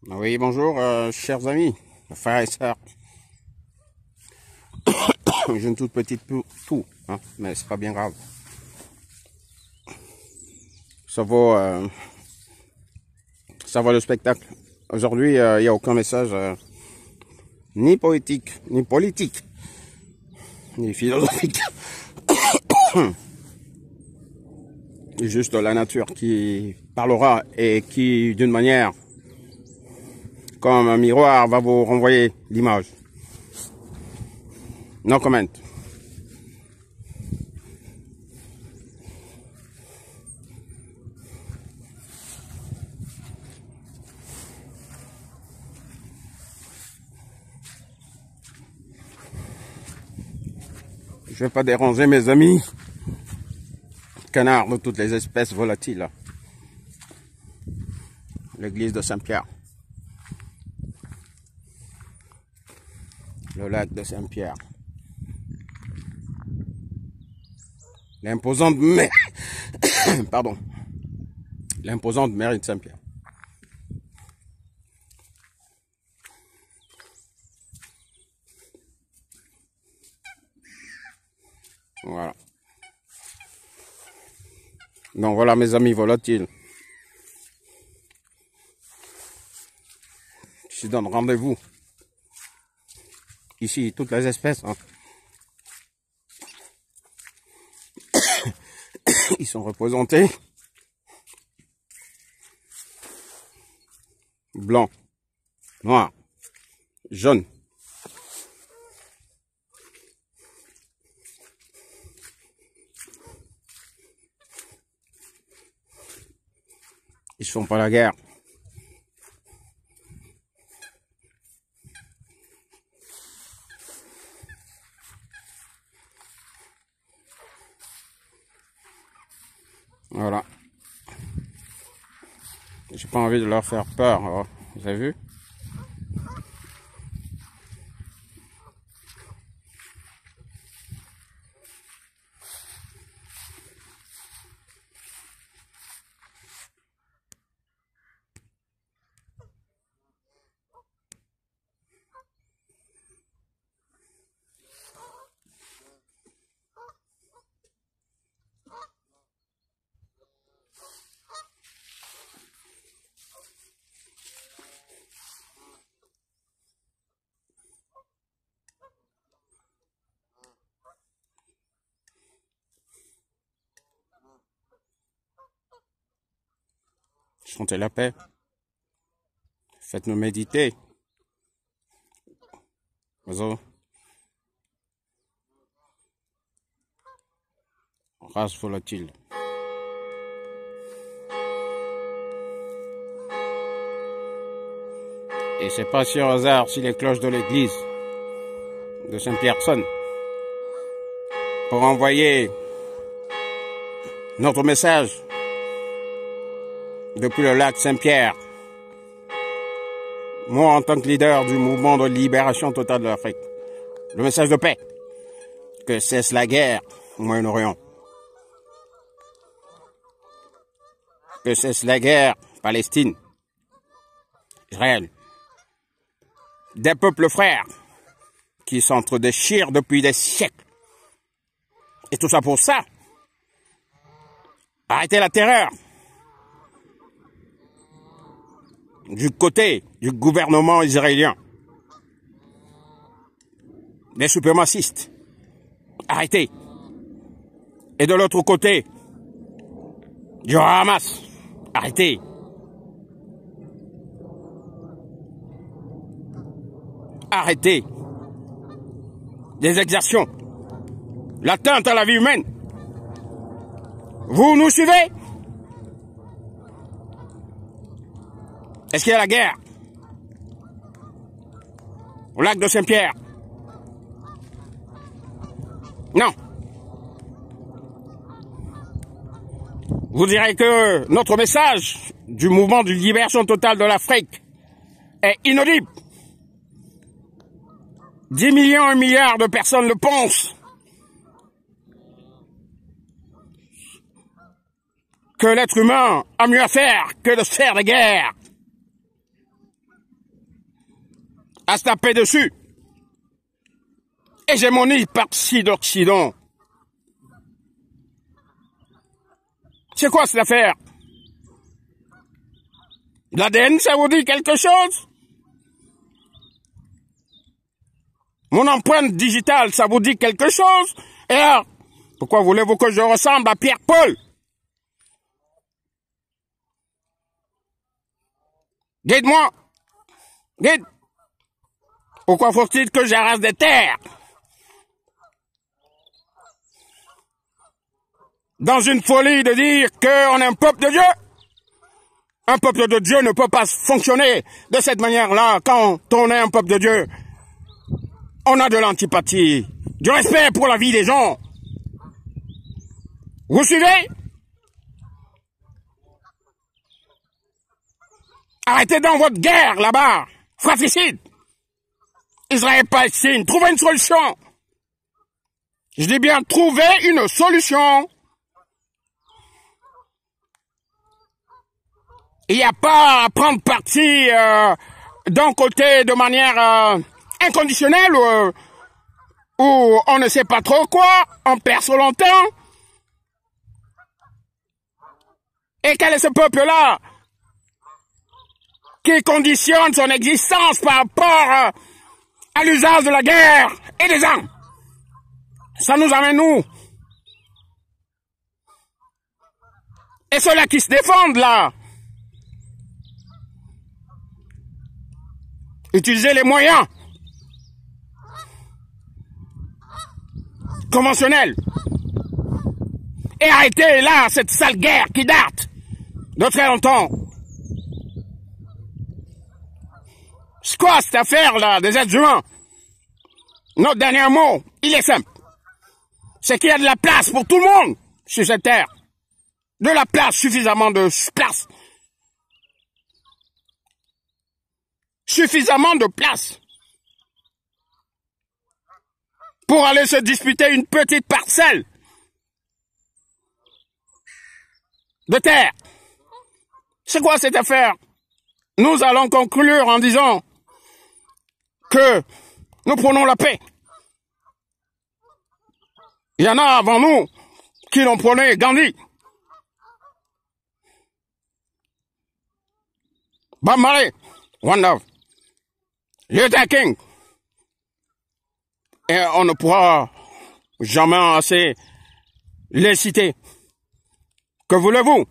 Oui, bonjour, chers amis, frères et sœurs. J'ai une toute petite toux, hein, mais c'est pas bien grave. Ça vaut le spectacle. Aujourd'hui, il n'y a aucun message, ni poétique, ni politique, ni philosophique. Juste la nature qui parlera et qui, d'une manière comme un miroir, va vous renvoyer l'image. No comment. Je vais pas déranger mes amis canards de toutes les espèces volatiles. L'église de Saint-Pierre. Le lac de Saint-Pierre. L'imposante mairie. Pardon. L'imposante mairie de Saint-Pierre. Voilà. Donc voilà mes amis volatiles. Je donne rendez-vous. Ici, toutes les espèces. Hein. Ils sont représentés. Blanc, noir, jaune. Ils ne font pas la guerre. Voilà. J'ai pas envie de leur faire peur. Oh, vous avez vu? Chantez la paix. Faites-nous méditer. Oiseau. Race volatile. Et c'est pas si au hasard si les cloches de l'église de Saint-Pierre sonnent pour envoyer notre message depuis le lac Saint-Pierre. Moi, en tant que leader du mouvement de libération totale de l'Afrique, le message de paix, que cesse la guerre au Moyen-Orient, que cesse la guerre Palestine, Israël, des peuples frères qui s'entre-déchirent depuis des siècles. Et tout ça pour ça. Arrêtez la terreur. Du côté du gouvernement israélien. Des suprémacistes. Arrêtez. Et de l'autre côté, du Hamas. Arrêtez. Arrêtez. Des exactions. L'atteinte à la vie humaine. Vous nous suivez? Est-ce qu'il y a la guerre au lac de Saint-Pierre? Non. Vous direz que notre message du mouvement de libération totale de l'Afrique est inaudible. 10 millions, 1 milliard de personnes le pensent. Que l'être humain a mieux à faire que de se faire des guerres. à se taper dessus. Hégémonie par-ci d'Occident. C'est quoi cette affaire? L'ADN, ça vous dit quelque chose? Mon empreinte digitale, ça vous dit quelque chose? Et alors, pourquoi voulez-vous que je ressemble à Pierre-Paul? Dites-moi, dites, pourquoi faut-il que j'arrache des terres? Dans une folie de dire qu'on est un peuple de Dieu? Un peuple de Dieu ne peut pas fonctionner de cette manière-là. Quand on est un peuple de Dieu, on a de l'antipathie, du respect pour la vie des gens. Vous suivez? Arrêtez donc votre guerre là-bas, fratricide. Israël-Palestine, trouvez une solution. Je dis bien trouver une solution. Il n'y a pas à prendre parti d'un côté de manière inconditionnelle ou on ne sait pas trop quoi, on perd son longtemps. Et quel est ce peuple-là qui conditionne son existence par rapport à l'usage de la guerre et des armes? Ça nous amène où? Et ceux-là qui se défendent là, utilisez les moyens conventionnels et arrêtez là cette sale guerre qui date de très longtemps. C'est quoi cette affaire là des êtres humains? Notre dernier mot, il est simple. C'est qu'il y a de la place pour tout le monde sur cette terre. De la place, suffisamment de place. Suffisamment de place pour aller se disputer une petite parcelle de terre. C'est quoi cette affaire? Nous allons conclure en disant que nous prenons la paix. Il y en a avant nous qui l'ont prôné, Gandhi, Bob Marley, One Love, Luther King. Et on ne pourra jamais assez les citer. Que voulez-vous?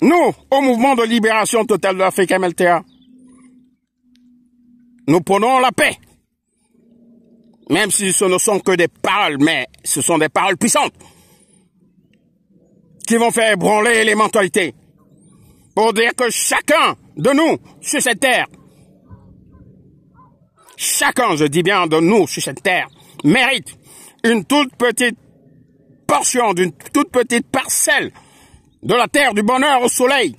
Nous, au mouvement de libération totale de l'Afrique MLTA, nous prenons la paix. Même si ce ne sont que des paroles, mais ce sont des paroles puissantes qui vont faire ébranler les mentalités. Pour dire que chacun de nous sur cette terre, chacun, je dis bien de nous sur cette terre, mérite une toute petite portion, d'une toute petite parcelle de la terre du bonheur au soleil,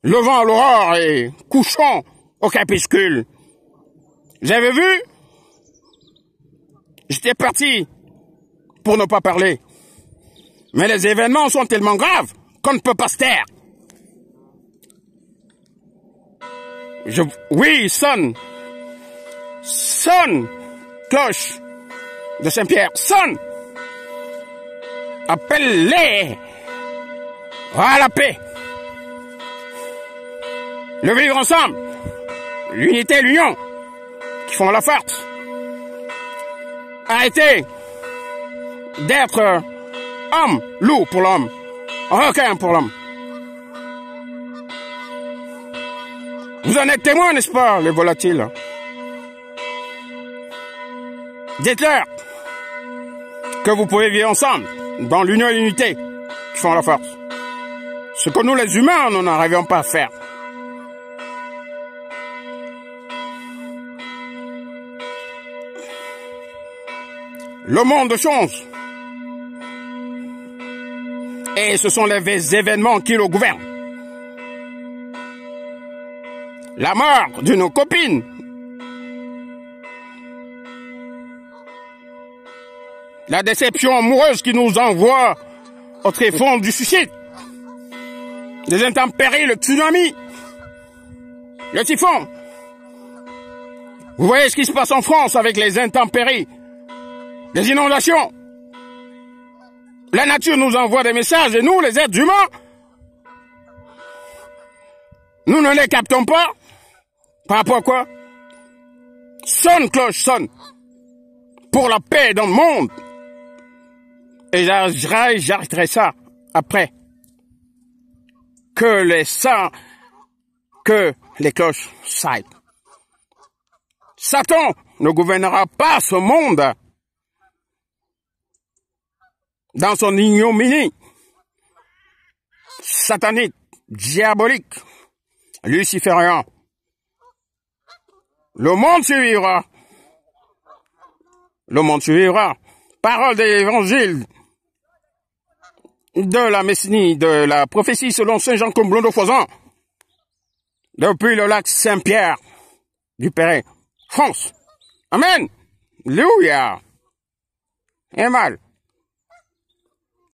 levant à l'aurore et couchant au crépuscule. Vous avez vu? J'étais parti pour ne pas parler. Mais les événements sont tellement graves qu'on ne peut pas se taire. Oui, sonne, cloche de Saint-Pierre, sonne, appelle-les à la paix, le vivre ensemble, l'unité et l'union qui font la force. Arrêtez d'être homme, loup pour l'homme, requin pour l'homme. Vous en êtes témoins, n'est-ce pas, les volatiles? Dites-leur que vous pouvez vivre ensemble, dans l'union et l'unité, qui font la force. Ce que nous, les humains, nous n'arrivions pas à faire. Le monde change. Et ce sont les événements qui le gouvernent. La mort d'une copine. La déception amoureuse qui nous envoie au tréfonds du suicide. Les intempéries, le tsunami, le typhon, Vous voyez ce qui se passe en France avec les intempéries, les inondations. La nature nous envoie des messages et nous, les êtres humains, nous ne les captons pas. Par rapport à quoi? Sonne, cloche, sonne. Pour la paix dans le monde. Et j'arrêterai ça après. Que les cloches s'aillent. Satan ne gouvernera pas ce monde dans son ignominie satanique, diabolique, luciférien. Le monde survivra. Le monde survivra. Parole de l'évangile, de la Messie, de la prophétie selon Saint Jean Comblon de Fausan, depuis le lac Saint-Pierre du Perret, France. Amen. Alléluia. Et mal.